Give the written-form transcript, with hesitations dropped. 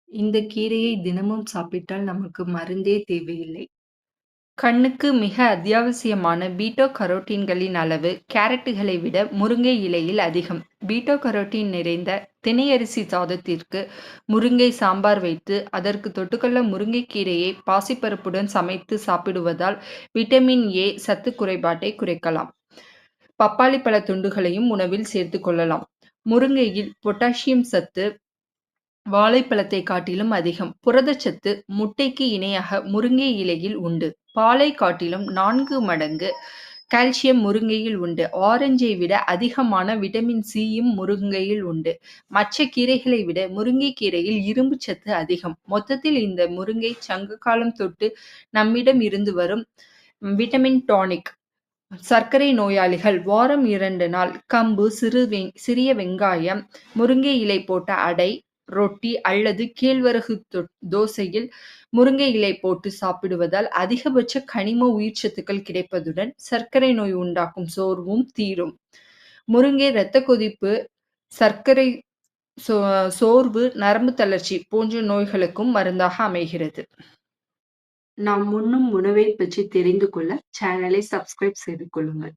இந்த கீரையை தினமும் சாப்பிட்டால் நமக்கு மருந்தே தேவையில்லை. கண்ணுக்கு மிக அத்தியாவசியமான பீட்டா கரோட்டீன்களின் அளவு கேரட்டுகளை விட முருங்கை இலையில் அதிகம். பீட்டா கரோட்டீன் நிறைந்த தினையரிசி சாதத்திற்கு முருங்கை சாம்பார் வைத்து அதற்கு தொட்டுக்கொள்ள முருங்கைக்கீரையை பாசிப்பருப்புடன் சமைத்து சாப்பிடுவதால் விட்டமின் ஏ சத்து குறைபாட்டை குறைக்கலாம். பப்பாளி பழ துண்டுகளையும் உணவில் சேர்த்துக் கொள்ளலாம். முருங்கையில் பொட்டாசியம் சத்து வாழைப்பழத்தை காட்டிலும் அதிகம். புரதச்சத்து முட்டைக்கு இணையாக முருங்கை இலையில் உண்டு. பாலை காட்டிலும் 4 மடங்கு கால்சியம் முருங்கையில் உண்டு. ஆரஞ்சை விட அதிகமான விட்டமின் சியும் முருங்கையில் உண்டு. மற்ற கீரைகளை விட முருங்கைக் கீரையில் இரும்பு சத்து அதிகம். மொத்தத்தில் இந்த முருங்கை சங்க காலம் தொட்டு நம்மிடம் இருந்து வரும் விட்டமின் டானிக். சர்க்கரை நோயாளிகள் வாரம் 2 நாள் கம்பு, சிறிய வெங்காயம், முருங்கை இலை போட்ட அடை, ரொட்டி அல்லது கேழ்வரகு தோசையில் முருங்கை இலை போட்டு சாப்பிடுவதால் அதிகபட்ச கனிம உயிர்ச்சத்துக்கள் கிடைப்பதுடன் சர்க்கரை நோய் உண்டாக்கும் சோர்வும் தீரும். முருங்கை இரத்த கொதிப்பு, சர்க்கரை சோர்வு, நரம்பு தளர்ச்சி போன்ற நோய்களுக்கும் மருந்தாக அமைகிறது. நாம் உண்ணும் உணவை பற்றி தெரிந்து கொள்ள சேனலை சப்ஸ்கிரைப் செய்து கொள்ளுங்கள்.